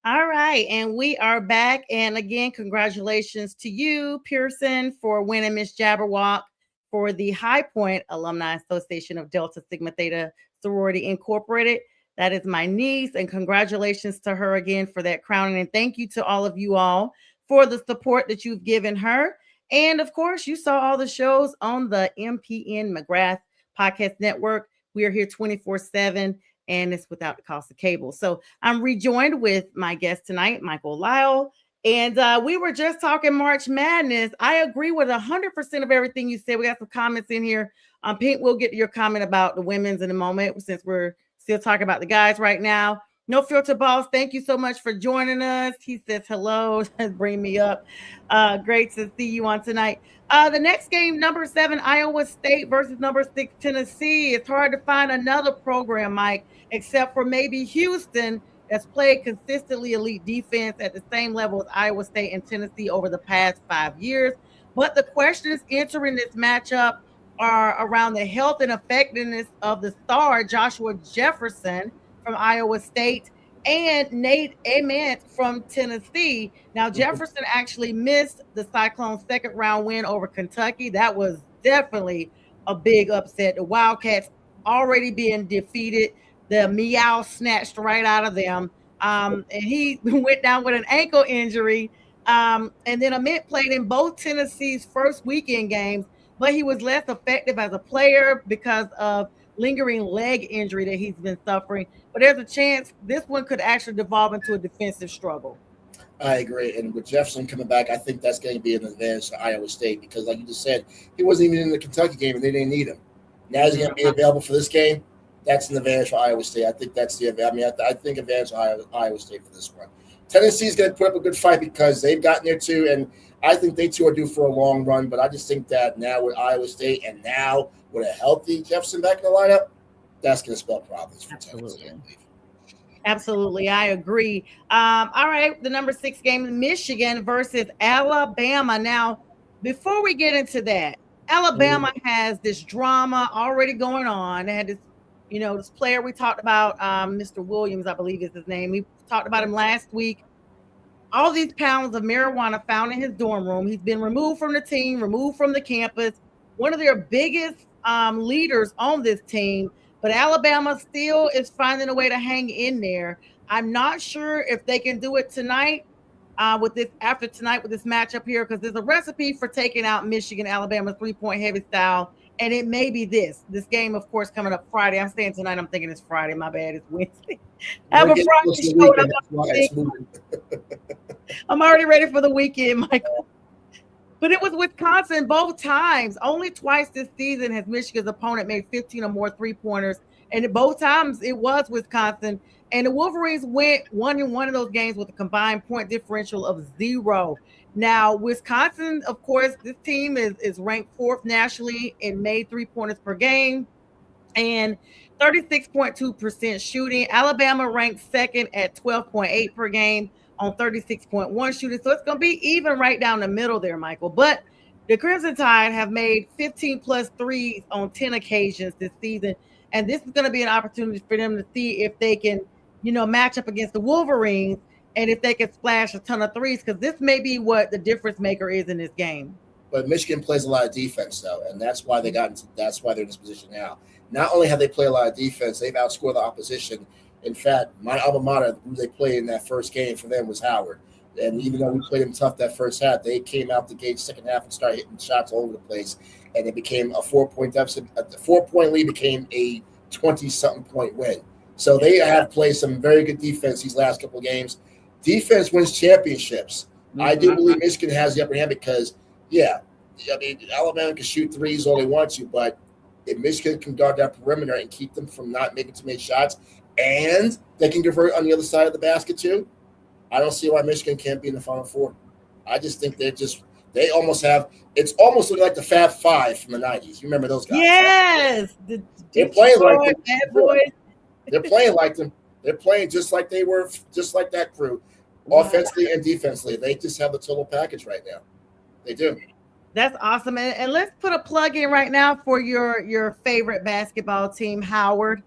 All right, and we are back. And again, congratulations to you, Pearson, for winning Miss Jabberwock for the High Point Alumni Association of Delta Sigma Theta Sorority Incorporated. That is my niece, and congratulations to her again for that crowning. And thank you to all of you all for the support that you've given her. And of course, you saw all the shows on the MPN McGrath Podcast Network. We are here 24/7, and it's without the cost of cable. So I'm rejoined with my guest tonight, Michael Lyle. And we were just talking March Madness. I agree with 100% of everything you said. We got some comments in here. Pink, we'll get to your comment about the women's in a moment since we're still talking about the guys right now. No Filter Boss, thank you so much for joining us. He says hello, bring me up. Great to see you on tonight. The next game, number 7, Iowa State versus number 6, Tennessee. It's hard to find another program, Mike, except for maybe Houston, that's played consistently elite defense at the same level as Iowa State and Tennessee over the past 5 years. But the questions entering this matchup are around the health and effectiveness of the star Joshua Jefferson from Iowa State and Nate Ament from Tennessee. Now, Jefferson actually missed the Cyclones' second round win over Kentucky. That was definitely a big upset. The Wildcats already being defeated. The meow snatched right out of them. And he went down with an ankle injury. And then Ament played in both Tennessee's first weekend games, but he was less effective as a player because of lingering leg injury that he's been suffering. But there's a chance this one could actually devolve into a defensive struggle. I agree. And with Jefferson coming back, I think that's going to be an advantage to Iowa State because, like you just said, he wasn't even in the Kentucky game and they didn't need him. Now he's going to be available for this game. That's an advantage for Iowa State. I think that's the. I mean, I think advantage for Iowa State for this one. Tennessee's going to put up a good fight because they've gotten there too, and I think they too are due for a long run. But I just think that now with Iowa State and now with a healthy Jefferson back in the lineup, that's going to spell problems for Tennessee. Absolutely, I agree. All right, the number 6 game, Michigan versus Alabama. Now, before we get into that, Alabama has this drama already going on. They had this, this player we talked about, Mr. Williams, I believe is his name. We talked about him last week. All these pounds of marijuana found in his dorm room. He's been removed from the team, removed from the campus. One of their biggest leaders on this team. But Alabama still is finding a way to hang in there. I'm not sure if they can do it tonight with this matchup here, because there's a recipe for taking out Michigan, Alabama 3-point heavy style. And it may be this game, of course, coming up Friday. I'm saying tonight. I'm thinking it's Friday. My bad. It's Wednesday. Have a Friday show. I'm already ready for the weekend, Michael. But it was Wisconsin both times. Only twice this season has Michigan's opponent made 15 or more 3-pointers. And both times it was Wisconsin. And the Wolverines went 1-1 of those games with a combined point differential of 0. Now, Wisconsin, of course, this team is ranked 4th nationally in made 3-pointers per game and 36.2% shooting. Alabama ranked 2nd at 12.8 per game on 36.1 shooting. So it's going to be even right down the middle there, Michael. But the Crimson Tide have made 15 plus threes on 10 occasions this season. And this is going to be an opportunity for them to see if they can, match up against the Wolverines and if they can splash a ton of threes, because this may be what the difference maker is in this game. But Michigan plays a lot of defense, though, and that's why that's why they're in this position now. Not only have they played a lot of defense, they've outscored the opposition. In fact, my alma mater, who they played in that first game for them was Howard. And even though we played them tough that first half, they came out the gate second half and started hitting shots all over the place. And it became a 4-point deficit. The 4-point lead became a 20-something point win. So they have played some very good defense these last couple of games. Defense wins championships. Mm-hmm. I do believe Michigan has the upper hand because, Alabama can shoot threes all they want to, but if Michigan can guard that perimeter and keep them from not making too many shots, and they can convert on the other side of the basket too, I don't see why Michigan can't be in the Final Four. I just think they almost have – it's almost looking like the Fab Five from the 90s. You remember those guys? Yes. They're playing like them. They're playing like them. They're playing just like they were, just like that crew, offensively and defensively. They just have the total package right now. They do. That's awesome. And let's put a plug in right now for your favorite basketball team, Howard.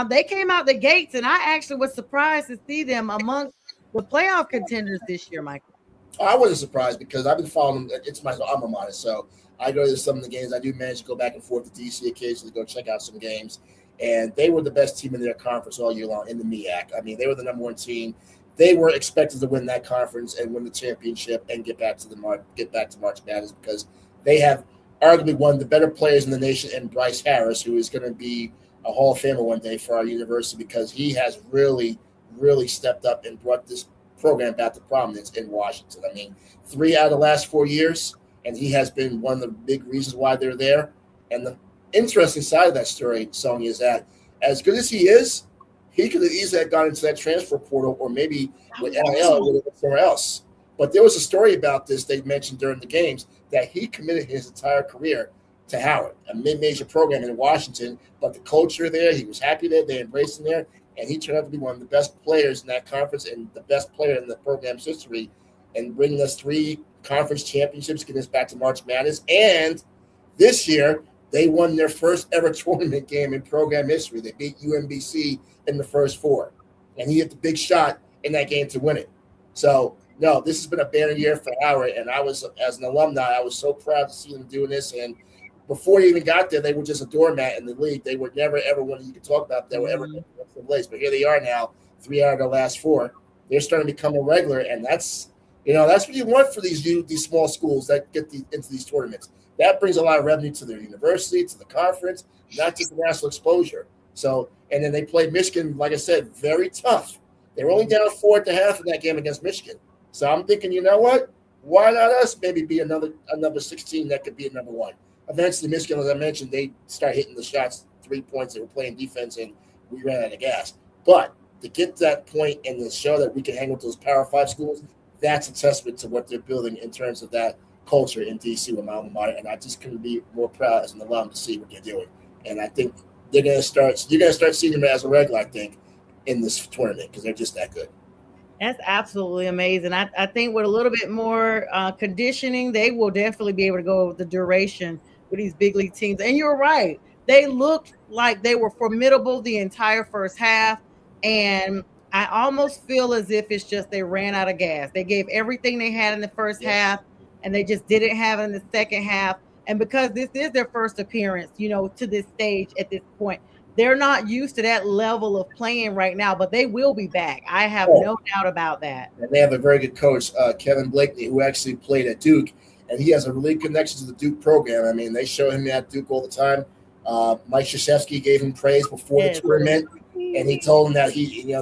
They came out the gates, and I actually was surprised to see them amongst the playoff contenders this year, Michael. I wasn't surprised because I've been following them. It's my alma mater, so I go to some of the games. I do manage to go back and forth to D.C. occasionally, go check out some games. And they were the best team in their conference all year long in the MEAC. I mean, they were the number one team. They were expected to win that conference and win the championship and get back to March Madness because they have arguably one of the better players in the nation in Bryce Harris, who is going to be a Hall of Famer one day for our university because he has really, really stepped up and brought this program back to prominence in Washington. I mean, 3 out of the last 4 years, and he has been one of the big reasons why they're there. And the interesting side of that story, Sonja, is that as good as he is, he could have easily gone into that transfer portal or maybe with NIL or somewhere else. But there was a story about this they mentioned during the games that he committed his entire career to Howard, a mid-major program in Washington. But the culture there, he was happy there, they embraced him there, and he turned out to be one of the best players in that conference and the best player in the program's history and bringing us 3 conference championships, getting us back to March Madness. And this year, they won their first ever tournament game in program history. They beat UMBC in the first 4. And he hit the big shot in that game to win it. So, no, this has been a banner year for Howard. And I was, as an alumni, I was so proud to see them doing this. And before they even got there, they were just a doormat in the league. They were never, ever one you could talk about. They were ever in the place. But here they are now, 3 out of the last 4. They're starting to become a regular. And that's what you want for these small schools that get into these tournaments. That brings a lot of revenue to their university, to the conference, not just the national exposure. So, and then they played Michigan, like I said, very tough. They were only down 4 at the half in that game against Michigan. So I'm thinking, you know what? Why not us maybe be another 16 that could be a number 1? Eventually, Michigan, as I mentioned, they start hitting the shots, 3 points. They were playing defense, and we ran out of gas. But to get to that point and to show that we can hang with those Power 5 schools, that's a testament to what they're building in terms of that culture in DC with my alma mater, and I just couldn't be more proud as an alum to see what they're doing. And I think you're gonna start seeing them as a regular, I think, in this tournament because they're just that good. That's absolutely amazing. I think with a little bit more conditioning, they will definitely be able to go the duration with these big league teams. And you're right. They looked like they were formidable the entire first half. And I almost feel as if it's just they ran out of gas. They gave everything they had in the first half, and they just didn't have it in the second half. And because this is their first appearance, to this stage at this point, they're not used to that level of playing right now, but they will be back. I have no doubt about that. And they have a very good coach, Kevin Blakeney, who actually played at Duke, and he has a really good connection to the Duke program. I mean, they show him at Duke all the time. Mike Krzyzewski gave him praise before the tournament, and he told him that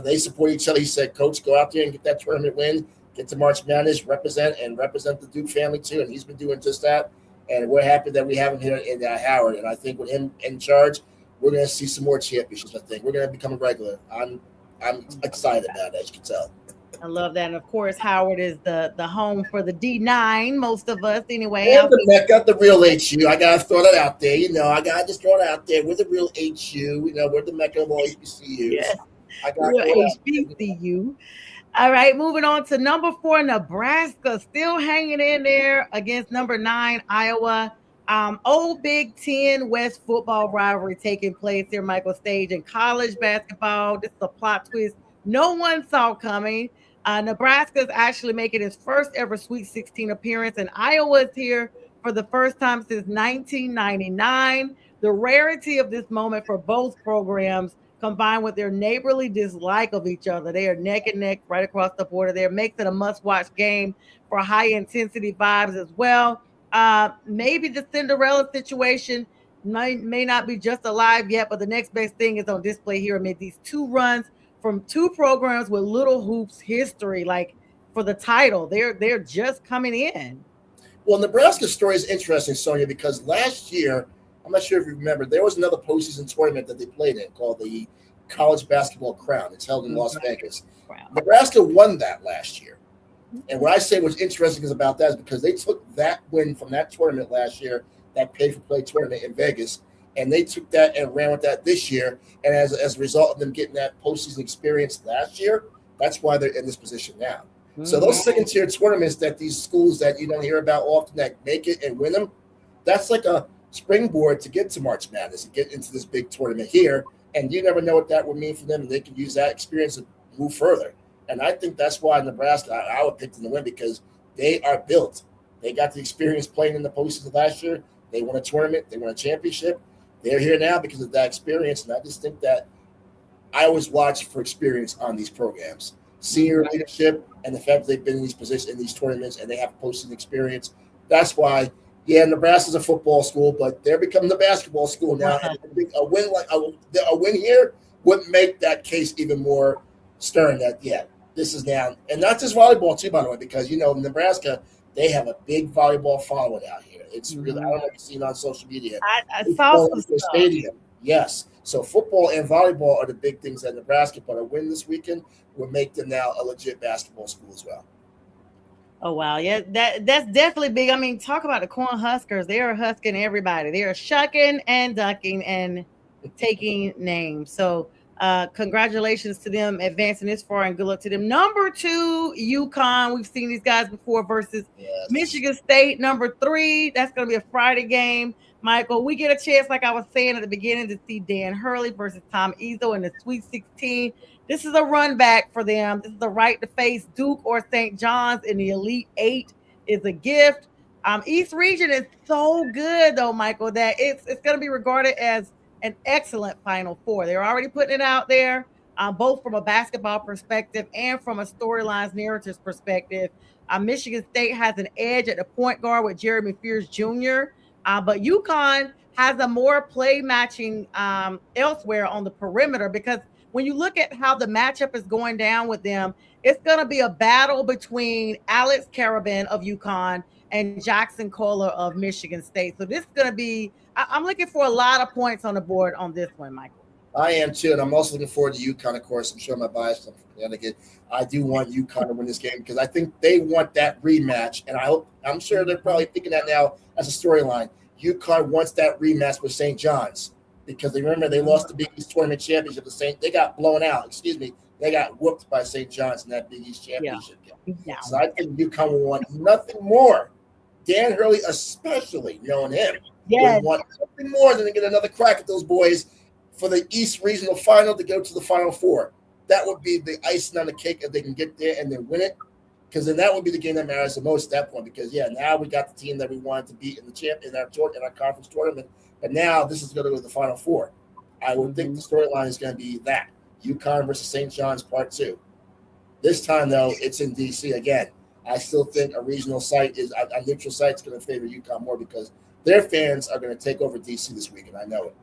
they support each other. He said, "Coach, go out there and get that tournament win. get to March Madness, represent the Duke family too, and he's been doing just that. And we're happy that we have him here in Howard. And I think with him in charge, we're going to see some more championships. I think we're going to become a regular. I'm excited about it, as you can tell. I love that. And of course, Howard is the home for the D9, most of us anyway. And the Mecca, the real HU. I got to throw that out there. I got to just throw it out there. We're the real HU. We're the Mecca of all HBCUs. Yes. I got real HBCU. All right, moving on to number 4, Nebraska, still hanging in there against number 9, Iowa. Old Big Ten West football rivalry taking place here, Michael Stage, in college basketball. This is a plot twist no one saw coming. Nebraska is actually making its first ever Sweet 16 appearance, and Iowa is here for the first time since 1999. The rarity of this moment for both programs, combined with their neighborly dislike of each other, they are neck and neck right across the border there, makes it a must-watch game for high-intensity vibes as well. Maybe the Cinderella situation may not be just alive yet, but the next best thing is on display here amid these two runs from two programs with little hoops history, like for the title. They're just coming in. Well, Nebraska's story is interesting, Sonja, because last year, I'm not sure if you remember, there was another postseason tournament that they played in called the College Basketball Crown. It's held in Las Vegas. Wow. Nebraska won that last year. And what I say was interesting is about that is because they took that win from that tournament last year, that pay-for-play tournament in Vegas, and they took that and ran with that this year. And as a result of them getting that postseason experience last year, that's why they're in this position now. Mm-hmm. So those second-tier tournaments that these schools that you don't hear about often that make it and win them, that's like a springboard to get to March Madness and get into this big tournament here. And you never know what that would mean for them, and they can use that experience to move further. And I think that's why Nebraska, I would pick them to win because they are built. They got the experience playing in the postseason last year. They won a tournament. They won a championship. They're here now because of that experience. And I just think that I always watch for experience on these programs. Senior leadership and the fact that they've been in these positions, in these tournaments, and they have postseason experience. That's why, yeah, Nebraska's a football school, but they're becoming the basketball school now. And a win here would make that case even more stern that, yeah, this is now, and not just volleyball too, by the way, because Nebraska, they have a big volleyball following out here. It's really, I don't know if you've seen it on social media. I saw some stuff. Stadium. Yes. So football and volleyball are the big things at Nebraska, but a win this weekend will make them now a legit basketball school as well. Oh, wow. Yeah, that's definitely big. I mean, talk about the Corn Huskers. They are husking everybody. They are shucking and ducking and taking names. So congratulations to them advancing this far, and good luck to them. Number 2, UConn. We've seen these guys before versus Michigan State. Number 3, that's going to be a Friday game. Michael, we get a chance, like I was saying at the beginning, to see Dan Hurley versus Tom Izzo in the Sweet 16. This is a run back for them. This is the right to face Duke or St. John's in the Elite 8 is a gift. East Region is so good, though, Michael, that it's going to be regarded as an excellent Final Four. They're already putting it out there, both from a basketball perspective and from a storylines narratives perspective. Michigan State has an edge at the point guard with Jeremy Fears Jr., but UConn has a more play matching elsewhere on the perimeter, because when you look at how the matchup is going down with them, it's going to be a battle between Alex Karabin of UConn and Jackson Kohler of Michigan State. So this is going to be, I'm looking for a lot of points on the board on this one, Michael. I am too, and I'm also looking forward to UConn, of course. I'm sure my bias from Connecticut. I do want UConn to win this game because I think they want that rematch, and I'm sure they're probably thinking that now as a storyline. UConn wants that rematch with St. John's because they lost the Big East Tournament Championship. They got blown out. They got whooped by St. John's in that Big East Championship game. Yeah. So I think UConn will want nothing more. Dan Hurley, especially knowing him, would want nothing more than to get another crack at those boys for the East Regional Final to go to the Final Four. That would be the icing on the cake if they can get there and then win it, because then that would be the game that matters the most at that point. Because now we got the team that we wanted to beat in our conference tournament, but now this is going to go to the Final Four. I would think the storyline is going to be that UConn versus St. John's Part 2. This time though, it's in DC again. I still think a neutral site is going to favor UConn more because their fans are going to take over DC this weekend. I know it.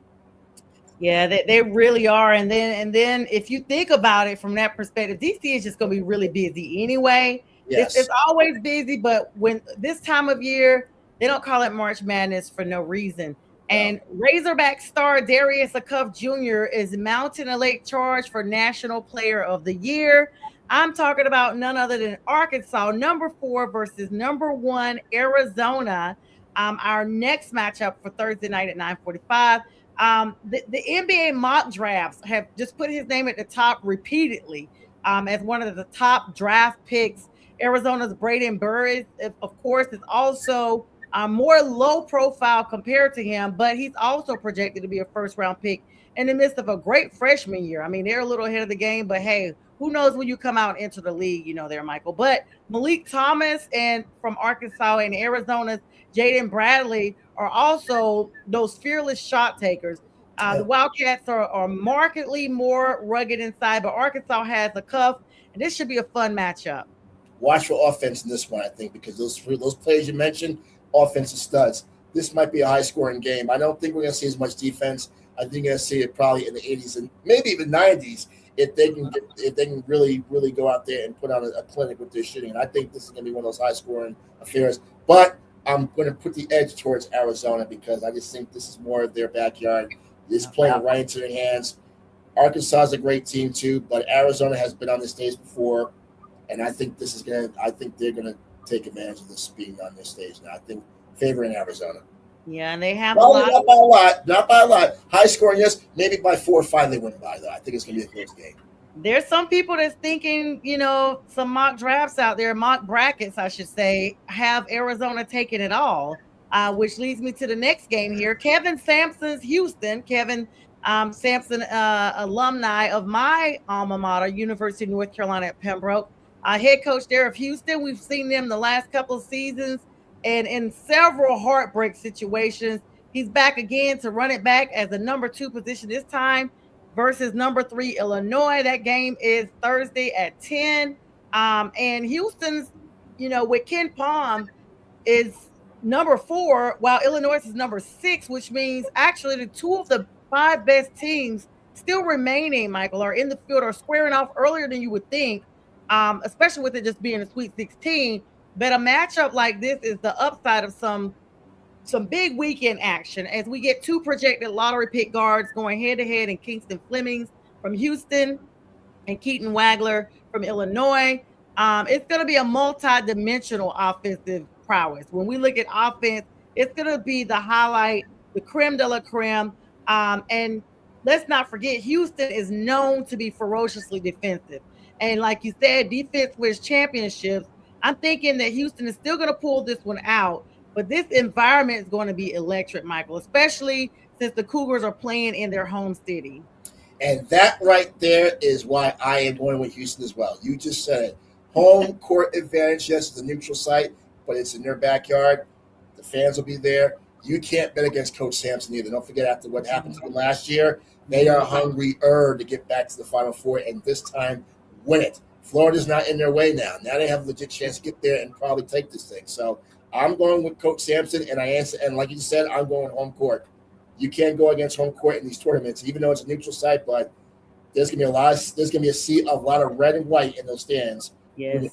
Yeah, they really are. And then if you think about it from that perspective, DC is just going to be really busy anyway. Yes. It's always busy, but when this time of year, they don't call it March Madness for no reason. No. And Razorback star Darius Acuff Jr. is mounting a late charge for National Player of the Year. I'm talking about none other than Arkansas, number 4 versus number 1 Arizona. Our next matchup for Thursday night at 9:45. The NBA mock drafts have just put his name at the top repeatedly as one of the top draft picks. Arizona's Braden Burris, of course, is also more low profile compared to him, but he's also projected to be a first round pick in the midst of a great freshman year. I mean, they're a little ahead of the game, but hey, who knows when you come out into the league, there, Michael. But Malik Thomas and from Arkansas and Arizona's Jaden Bradley are also those fearless shot takers. The Wildcats are markedly more rugged inside, but Arkansas has a cuff, and this should be a fun matchup. Watch for offense in this one, I think, because those players you mentioned, offensive studs. This might be a high scoring game. I don't think we're going to see as much defense. I think you're going to see it probably in the 80s and maybe even 90s if they can really go out there and put on a clinic with their shooting. And I think this is going to be one of those high scoring affairs. But I'm going to put the edge towards Arizona because I just think this is more of their backyard. This playing right into their hands. Arkansas is a great team too, but Arizona has been on this stage before, and I think they're gonna take advantage of this being on this stage now. I think favoring Arizona. Yeah, and they have Probably not by a lot. High scoring, yes, maybe by 4 or 5 they win by though. I think it's gonna be a close game. There's some people that's thinking, some mock drafts out there, mock brackets, I should say, have Arizona taking it all. Which leads me to the next game here. Kevin Sampson's Houston. Kevin Sampson, alumni of my alma mater, University of North Carolina at Pembroke. Head coach there of Houston. We've seen them the last couple of seasons and in several heartbreak situations. He's back again to run it back as a number 2 position this time versus number 3 Illinois. That game is Thursday at 10. And Houston's, with Ken Palm is number 4, while Illinois is number 6, which means actually the 2 of the 5 best teams still remaining, Michael, are in the field or squaring off earlier than you would think, especially with it just being a Sweet 16. But a matchup like this is the upside of some big weekend action as we get 2 projected lottery pick guards going head-to-head in Kingston Flemings from Houston and Keaton Wagler from Illinois. It's going to be a multi-dimensional offensive prowess. When we look at offense, it's going to be the highlight, the creme de la creme. And let's not forget, Houston is known to be ferociously defensive. And like you said, defense wins championships. I'm thinking that Houston is still going to pull this one out, but this environment is going to be electric, Michael, especially since the Cougars are playing in their home city. And that right there is why I am going with Houston as well. You just said it. Home court advantage, yes, it's a neutral site, but it's in their backyard. The fans will be there. You can't bet against Coach Sampson either. Don't forget, after what happened to them last year, they are hungrier to get back to the Final Four and this time win it. Florida's not in their way now. Now they have a legit chance to get there and probably take this thing. So I'm going with Coach Sampson, and like you said, I'm going home court. You can't go against home court in these tournaments, even though it's a neutral site, but there's gonna be a sea of a lot of red and white in those stands. Yes.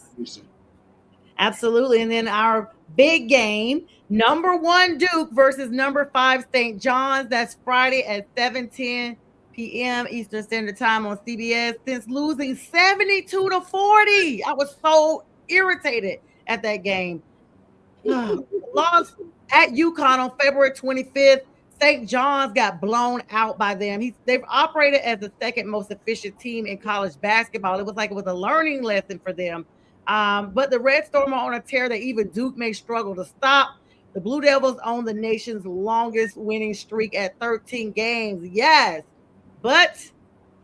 Absolutely. And then our big game, number 1 Duke versus number 5 St. John's. That's Friday at 7:10 p.m. Eastern Standard Time on CBS. Since losing 72-40, I was so irritated at that game. Lost at UConn on February 25th. St. John's got blown out by them. They've operated as the second most efficient team in college basketball. It was like it was a learning lesson for them. But the Red Storm are on a tear that even Duke may struggle to stop. The Blue Devils own the nation's longest winning streak at 13 games. Yes, but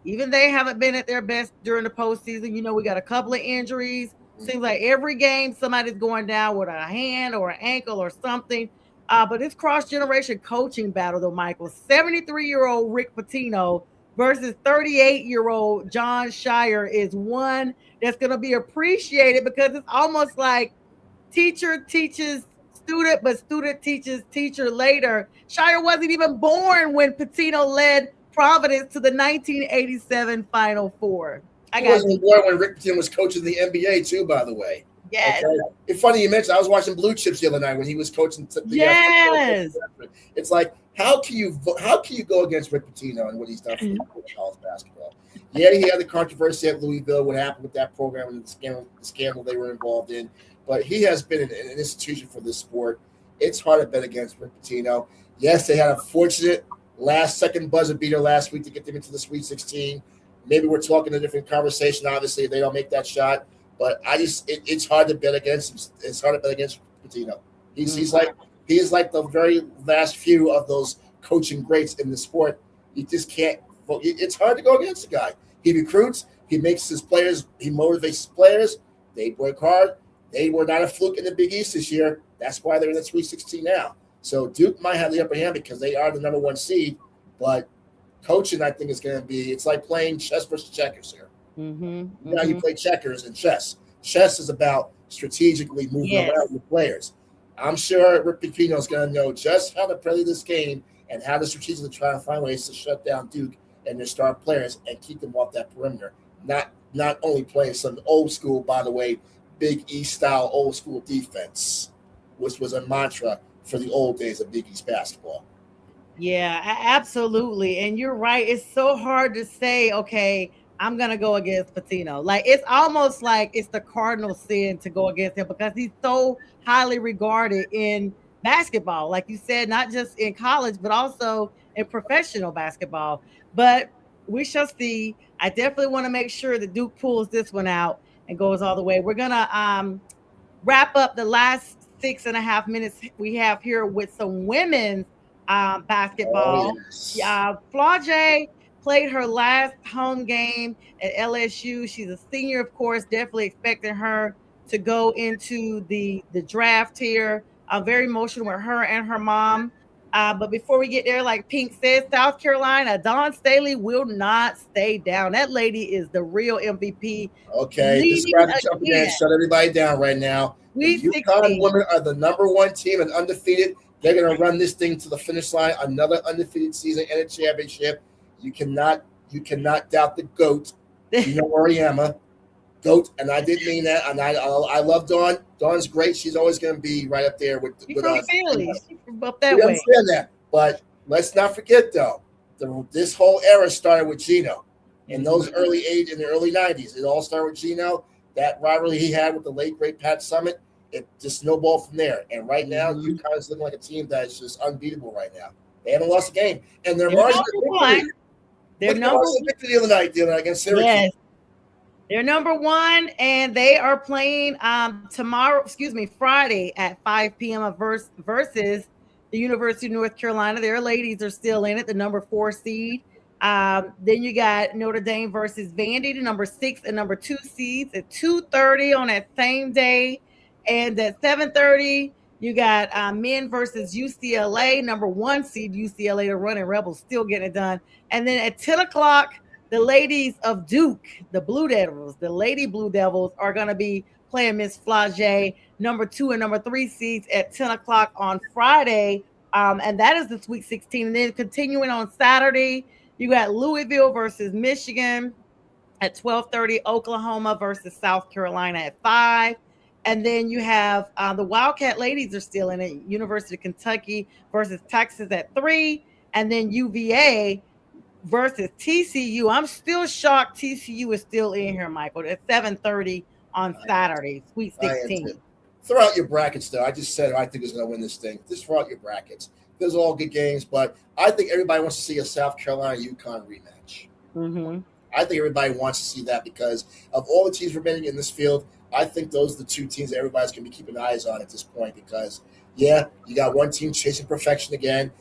even they haven't been at their best during the postseason. We got a couple of injuries. Seems like every game somebody's going down with a hand or an ankle or something. But it's cross-generation coaching battle, though, Michael. 73-year-old Rick Pitino versus 38-year-old John Shire is one that's going to be appreciated because it's almost like teacher teaches student, but student teaches teacher later. Shire wasn't even born when Pitino led Providence to the 1987 Final Four. He wasn't born when Rick Pitino was coaching the NBA, too, by the way. Yes. Okay. It's funny you mentioned. I was watching Blue Chips the other night when he was coaching. Yes. It's like how can you go against Rick Pitino and what he's done for college basketball? Yeah, he had the controversy at Louisville. What happened with that program and the scandal they were involved in, but he has been an institution for this sport. It's hard to bet against Rick Pitino. Yes, they had a fortunate last-second buzzer beater last week to get them into the Sweet 16. Maybe we're talking a different conversation. Obviously, if they don't make that shot. But it's hard to bet against him. It's hard to bet against Pitino. He's like the very last few of those coaching greats in the sport. You just can't. It's hard to go against the guy. He recruits. He makes his players. He motivates his players. They work hard. They were not a fluke in the Big East this year. That's why they're in the Sweet 16 now. So Duke might have the upper hand because they are the number one seed. But coaching, I think, is going to be. It's like playing chess versus checkers here. Now you play checkers and chess. Chess is about strategically moving around with players. I'm sure Rick Pitino is going to know just how to play this game and how to strategically try to find ways to shut down Duke and their star players and keep them off that perimeter. Not only playing some old school, by the way, Big East style old school defense, which was a mantra for the old days of Big East basketball. Yeah, absolutely. And you're right. It's so hard to say, okay, I'm going to go against Pitino. Like, it's almost like it's the cardinal sin to go against him because he's so highly regarded in basketball. Like you said, not just in college, but also in professional basketball. But we shall see. I definitely want to make sure that Duke pulls this one out and goes all the way. We're going to wrap up the last 6.5 minutes we have here with some women's basketball. Flau'jae played her last home game at LSU. She's a senior, of course, definitely expecting her to go into the draft here. I'm very emotional with her and her mom. But before we get there, like Pink says, South Carolina, Dawn Staley will not stay down. That lady is the real MVP. Okay, this is about to jump in and shut everybody down right now. The UConn women are the number one team and undefeated. They're going to run this thing to the finish line. Another undefeated season and a championship. You cannot doubt the GOAT. Oriema, GOAT, and I didn't mean that. And I love Dawn. Dawn's great. She's always going to be right up there with us. She's from up that we way. Understand that, but let's not forget though, this whole era started with Gino in those early in the early 90s. It all started with Gino. That rivalry he had with the late great Pat Summitt. It just snowballed from there. And right now, UConn is looking like a team that is just unbeatable right now. They haven't lost a game, and they're margin of victory. They're number one victory the other night against Syracuse. Yes. They're number one, and they are playing Friday at 5 p.m. versus the University of North Carolina. Their ladies are still in it, the number 4 seed. Then you got Notre Dame versus Vandy, the number 6 and number 2 seeds at 2:30 on that same day. And at 7:30, you got men versus UCLA, number 1 seed UCLA, the running Rebels, still getting it done. And then at 10 o'clock, the ladies of Duke, the Blue Devils, the Lady Blue Devils, are going to be playing Miss Flau'jae, number 2 and number 3 seeds at 10 o'clock on Friday. And that is the Sweet 16. And then continuing on Saturday, you got Louisville versus Michigan at 12:30, Oklahoma versus South Carolina at 5. And then you have the Wildcat ladies are still in it. University of Kentucky versus Texas at 3. And then UVA versus TCU. I'm still shocked TCU is still in here, Michael. At 7:30 on Saturday, Sweet 16. Throw out your brackets, though. I just said I think is going to win this thing. Just throw out your brackets. Those are all good games, but I think everybody wants to see a South Carolina UConn rematch. I think everybody wants to see that because of all the teams remaining in this field. I think those are the 2 teams that everybody's going to be keeping eyes on at this point because, you got one team chasing perfection again.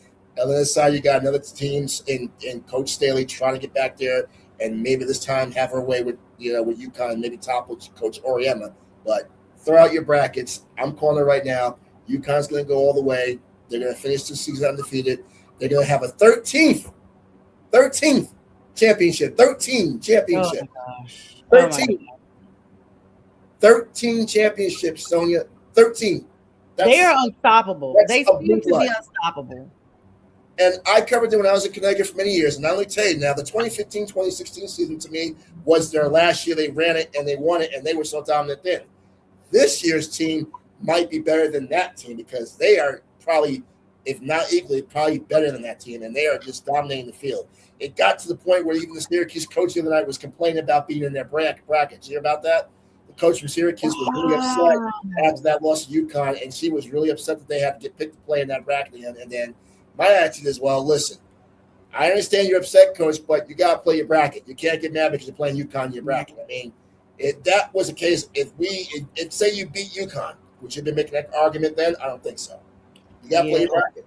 On the other side, you got another teams in Coach Staley trying to get back there and maybe this time have her way with UConn and maybe topple Coach Oriema. But throw out your brackets. I'm calling it right now. UConn's going to go all the way. They're going to finish the season undefeated. They're going to have a 13th championship. 13 championship. Oh 13. 13 championships, Sonja. 13. They are unstoppable. They seem to be unstoppable. And I covered them when I was in Connecticut for many years. And not only tell you now, the 2015-2016 season to me was their last year. They ran it and they won it, and they were so dominant then. This year's team might be better than that team because they are probably, if not equally, probably better than that team, and they are just dominating the field. It got to the point where even the Syracuse coach the other night was complaining about being in their brackets. You hear about that? The coach from Syracuse was really upset after that loss to UConn, and she was really upset that they had to get picked to play in that bracket again. And then my attitude is, well, listen, I understand you're upset, coach, but you got to play your bracket. You can't get mad because you're playing UConn in your bracket. I mean, if that was the case, if say you beat UConn, would you have been making that argument then? I don't think so. You got to play your bracket.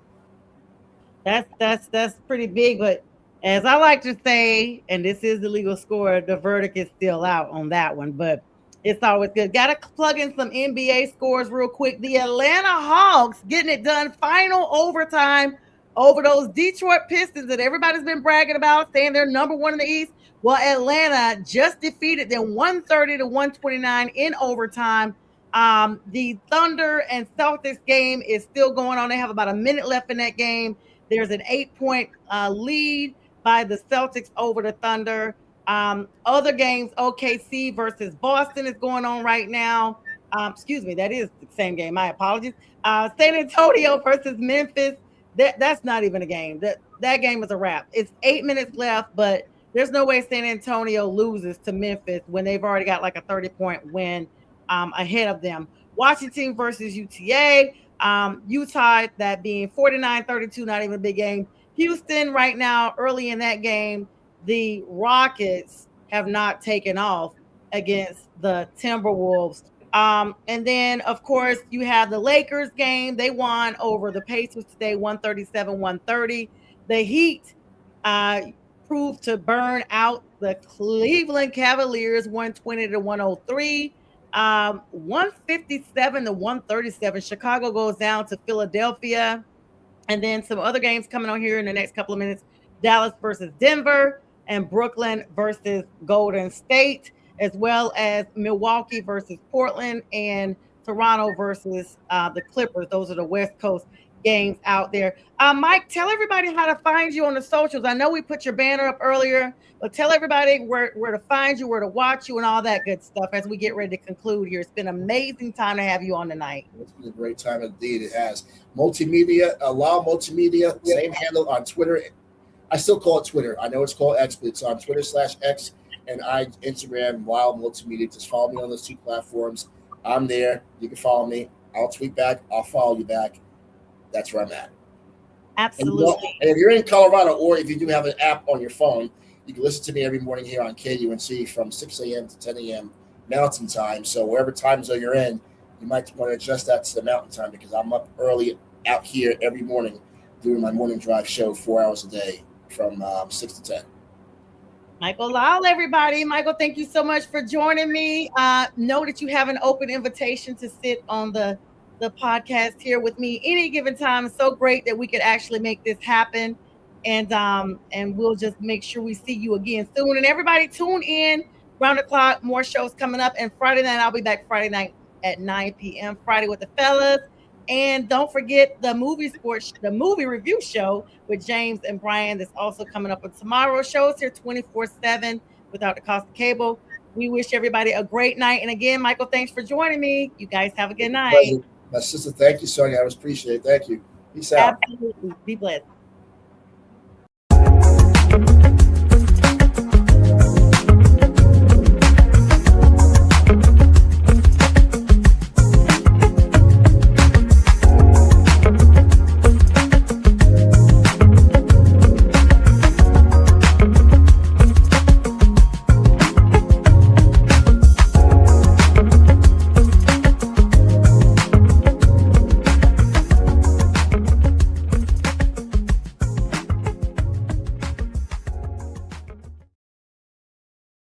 That's pretty big, but as I like to say, and this is the legal score, the verdict is still out on that one, but it's always good. Got to plug in some NBA scores real quick. The Atlanta Hawks getting it done, final overtime over those Detroit Pistons that everybody's been bragging about, saying they're number one in the East. Well, Atlanta just defeated them 130-129 in overtime. The Thunder and Celtics game is still going on. They have about a minute left in that game. There's an 8-point lead by the Celtics over the Thunder. Other games, OKC versus Boston is going on right now. Excuse me, that is the same game. My apologies. San Antonio versus Memphis. That's not even a game. That game is a wrap. It's 8 minutes left, but there's no way San Antonio loses to Memphis when they've already got like a 30-point win ahead of them. Washington versus UTA. Utah, that being 49-32, not even a big game. Houston right now, early in that game, the Rockets have not taken off against the Timberwolves. And then, of course, you have the Lakers game. They won over the Pacers today, 137-130. The Heat proved to burn out the Cleveland Cavaliers, 120-103. 157-137. Chicago goes down to Philadelphia. And then some other games coming on here in the next couple of minutes. Dallas versus Denver and Brooklyn versus Golden State, as well as Milwaukee versus Portland and Toronto versus the Clippers. Those are the West Coast games out there. Mike, tell everybody how to find you on the socials. I know we put your banner up earlier, but tell everybody where to find you, where to watch you, and all that good stuff as we get ready to conclude here. It's been an amazing time to have you on tonight. It's been a great time indeed. It has. Multimedia, Lyle Multimedia, same handle on Twitter. I still call it Twitter. I know it's called X, but it's on Twitter/X and Instagram, Lyle Multimedia. Just follow me on those two platforms. I'm there. You can follow me. I'll tweet back. I'll follow you back. That's where I'm at. Absolutely. And if you're in Colorado, or if you do have an app on your phone, you can listen to me every morning here on KUNC from 6 a.m. to 10 a.m. Mountain Time. So wherever time zone you're in, you might want to adjust that to the Mountain Time because I'm up early out here every morning doing my morning drive show 4 hours a day from 6 to 10. Michael Lyle, everybody. Michael, thank you so much for joining me. Know that you have an open invitation to sit on the podcast here with me any given time. It's so great that we could actually make this happen. And we'll just make sure we see you again soon. And everybody tune in round the clock, more shows coming up. And Friday night, I'll be back Friday night at 9 p.m. Friday with the fellas. And don't forget the movie review show with James and Brian that's also coming up on tomorrow's shows here 24/7 without the cost of cable. We wish everybody a great night. And again, Michael, thanks for joining me. You guys have a good night. My sister, thank you, Sonja. I appreciate it. Thank you. Peace out. Absolutely. Be blessed.